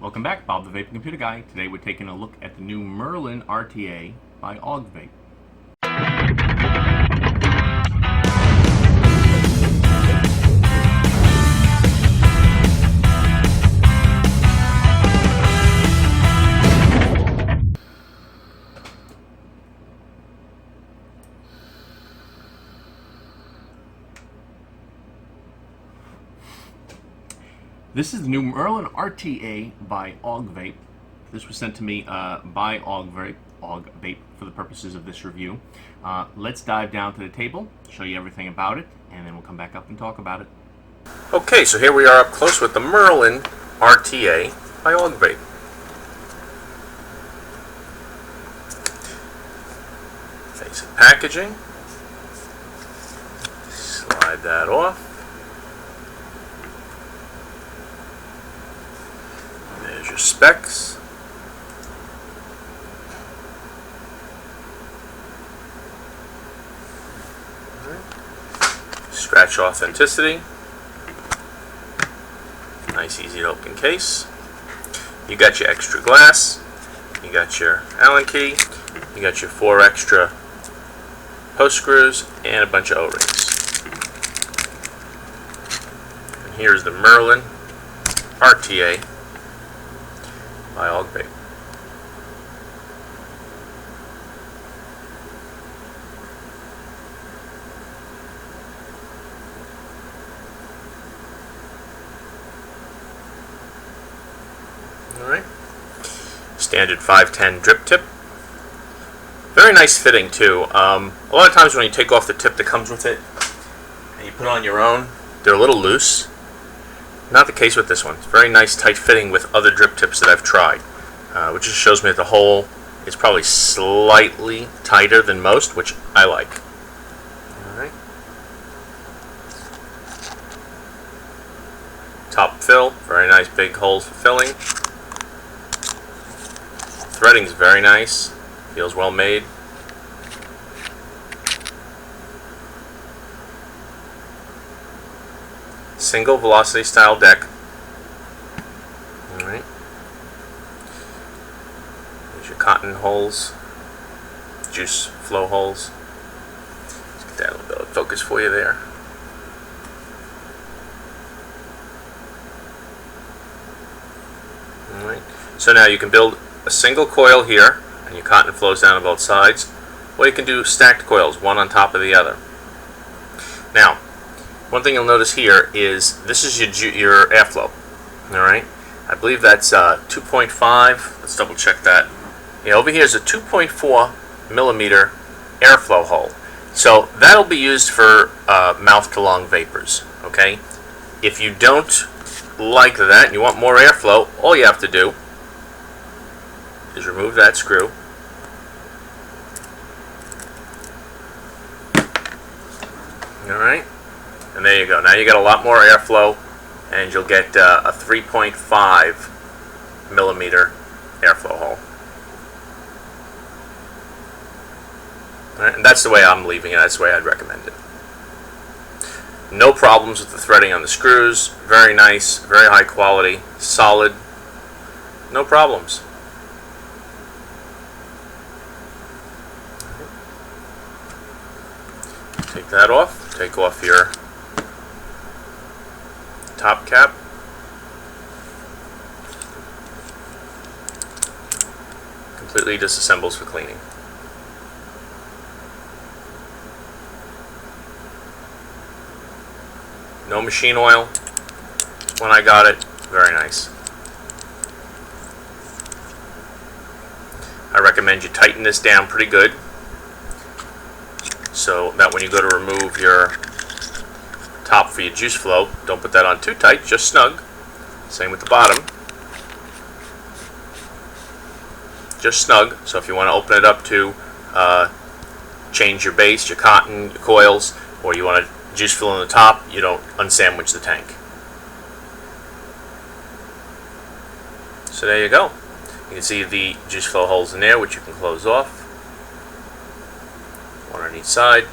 Welcome back, Bob the Vape Computer Guy. Today we're taking a look at the new Merlin RTA by AugVape. This is the new Merlin RTA by AugVape. This was sent to me by AugVape for the purposes of this review. Let's dive down to the table, show you everything about it, and then we'll come back up and talk about it. Okay, so here we are up close with the Merlin RTA by AugVape. Face of packaging. Slide that off. There's your specs. Scratch authenticity. Nice, easy to open case. You got your extra glass. You got your Allen key. You got your 4 extra post screws and a bunch of O-rings. And here's the Merlin RTA by AugVape. Alright. Standard 510 drip tip. Very nice fitting too. A lot of times when you take off the tip that comes with it and you put it on your own, they're a little loose. Not the case with this one. It's very nice, tight fitting with other drip tips that I've tried, which just shows me that the hole is probably slightly tighter than most, which I like. Alright. Top fill, very nice big holes for filling. Threading is very nice, feels well made. Single velocity style deck. Alright. There's your cotton holes, juice flow holes. Let's get that a little bit of focus for you there. Alright. So now you can build a single coil here, and your cotton flows down on both sides, or you can do stacked coils, one on top of the other. Now, one thing you'll notice here is this is your airflow. Alright, I believe that's 2.5. Let's double check that. Yeah, over here is a 2.4 millimeter airflow hole. So that'll be used for mouth to lung vapors. Okay, if you don't like that and you want more airflow, all you have to do is remove that screw. Alright. And there you go. Now you got a lot more airflow, and you'll get a 3.5 millimeter airflow hole. All right, and that's the way I'm leaving it. That's the way I'd recommend it. No problems with the threading on the screws. Very nice, very high quality, solid. No problems. Take that off. Take off your top cap. Completely disassembles for cleaning. No machine oil when I got it. Very nice. I recommend you tighten this down pretty good so that when you go to remove your top for your juice flow, don't put that on too tight, just snug. Same with the bottom. Just snug, so if you want to open it up to change your base, your cotton, your coils, or you want to juice fill on the top, you don't unsandwich the tank. So there you go. You can see the juice flow holes in there, which you can close off. One on each side.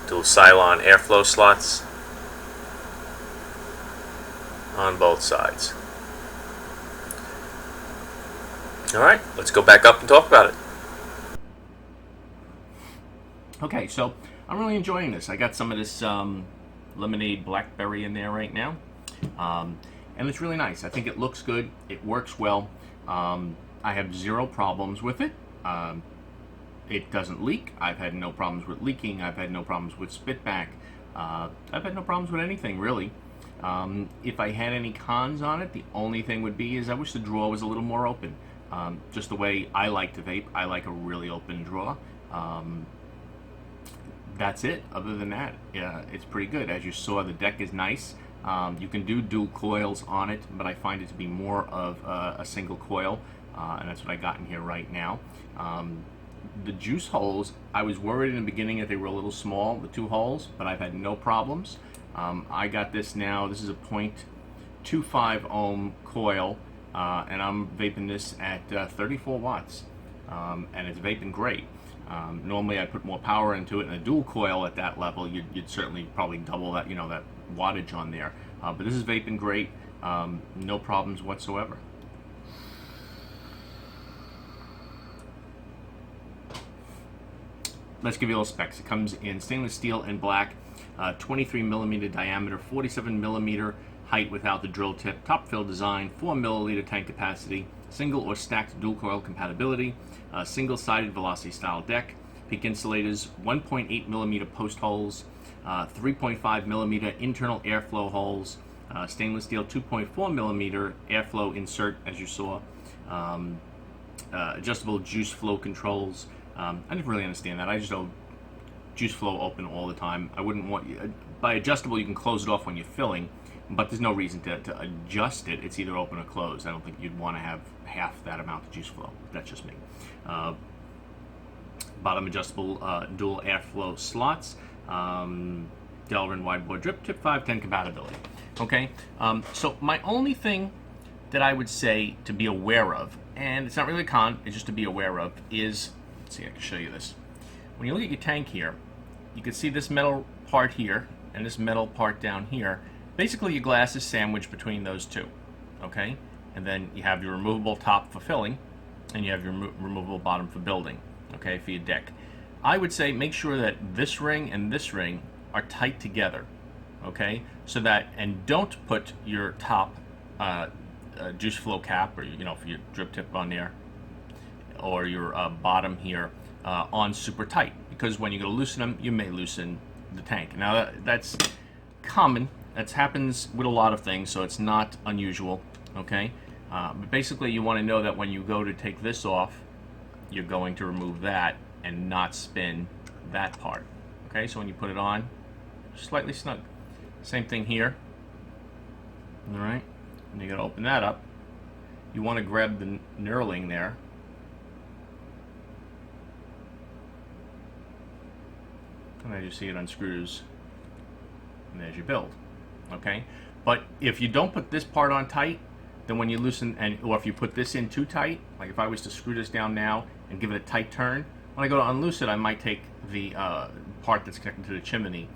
Dual Cylon airflow slots on both sides. All right, let's go back up and talk about it. Okay, so I'm really enjoying this. I got some of this lemonade blackberry in there right now, and it's really nice. I think it looks good. It works well. I have zero problems with it. It doesn't leak. I've had no problems with leaking. I've had no problems with spitback. I've had no problems with anything really. If I had any cons on it, the only thing would be is I wish the drawer was a little more open. Just the way I like to vape, I like a really open drawer. That's it. Other than that, it's pretty good. As you saw, the deck is nice. You can do dual coils on it, but I find it to be more of a single coil, and that's what I got in here right now. The juice holes, I was worried in the beginning that they were a little small, the 2 holes, but I've had no problems. I got this now. This is a 0.25 ohm coil, and I'm vaping this at 34 watts, and it's vaping great. Normally I put more power into it. In a dual coil at that level, you'd certainly probably double that, that wattage on there. But this is vaping great. No problems whatsoever. Let's give you a little specs. It comes in stainless steel and black, 23 millimeter diameter, 47 millimeter height without the drill tip, top fill design, 4 milliliter tank capacity, single or stacked dual coil compatibility, single-sided velocity style deck, peak insulators, 1.8 millimeter post holes, 3.5 millimeter internal airflow holes, stainless steel 2.4 millimeter airflow insert, as you saw, adjustable juice flow controls. I didn't really understand that. I just know juice flow open all the time. I wouldn't want by adjustable you can close it off when you're filling, but there's no reason to adjust it. It's either open or closed. I don't think you'd want to have half that amount of juice flow. That's just me. Bottom adjustable dual airflow slots, Delrin wideboard drip tip, 510 compatibility. Okay, so my only thing that I would say to be aware of, and it's not really a con, it's just to be aware of, is, let's see, I can show you this. When you look at your tank here, you can see this metal part here and this metal part down here. Basically, your glass is sandwiched between those two, okay? And then you have your removable top for filling, and you have your removable bottom for building, okay, for your deck. I would say make sure that this ring and this ring are tight together, okay? So that, and don't put your top juice flow cap, or for your drip tip on there, or your bottom here on super tight, because when you go to loosen them, you may loosen the tank. Now that's common. That happens with a lot of things, so it's not unusual, okay? But basically, you want to know that when you go to take this off, you're going to remove that and not spin that part, okay? So when you put it on, slightly snug. Same thing here, all right? And you're going to open that up. You want to grab the knurling there. And as you see, it unscrews, and there's your build. Okay, but if you don't put this part on tight, then when you loosen, or if you put this in too tight, like if I was to screw this down now and give it a tight turn, when I go to unloose it, I might take the part that's connected to the chimney.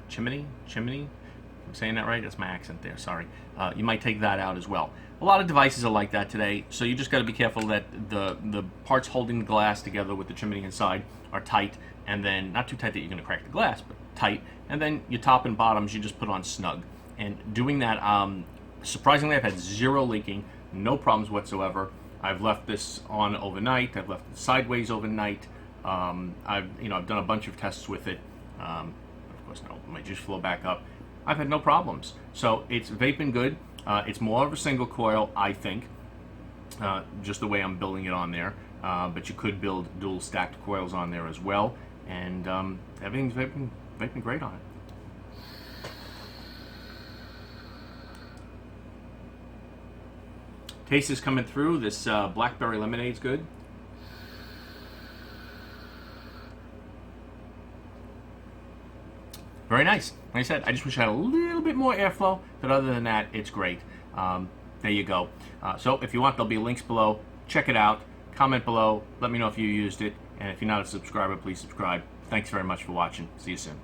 Chimney? I'm saying that right? That's my accent there, sorry. You might take that out as well. A lot of devices are like that today, so you just got to be careful that the parts holding the glass together with the chimney inside are tight, and then not too tight that you're going to crack the glass, but tight, and then your top and bottoms you just put on snug. And doing that, surprisingly, I've had zero leaking, no problems whatsoever. I've left this on overnight. I've left it sideways overnight. I've done a bunch of tests with it. Of course, now my juice flow back up. I've had no problems. So it's vaping good. It's more of a single coil, I think, just the way I'm building it on there. But you could build dual stacked coils on there as well, and everything's vaping great on it. Taste is coming through. This blackberry lemonade's good. Very nice. Like I said, I just wish I had a little bit more airflow, but other than that, it's great. There you go. So if you want, there'll be links below. Check it out. Comment below. Let me know if you used it. And if you're not a subscriber, please subscribe. Thanks very much for watching. See you soon.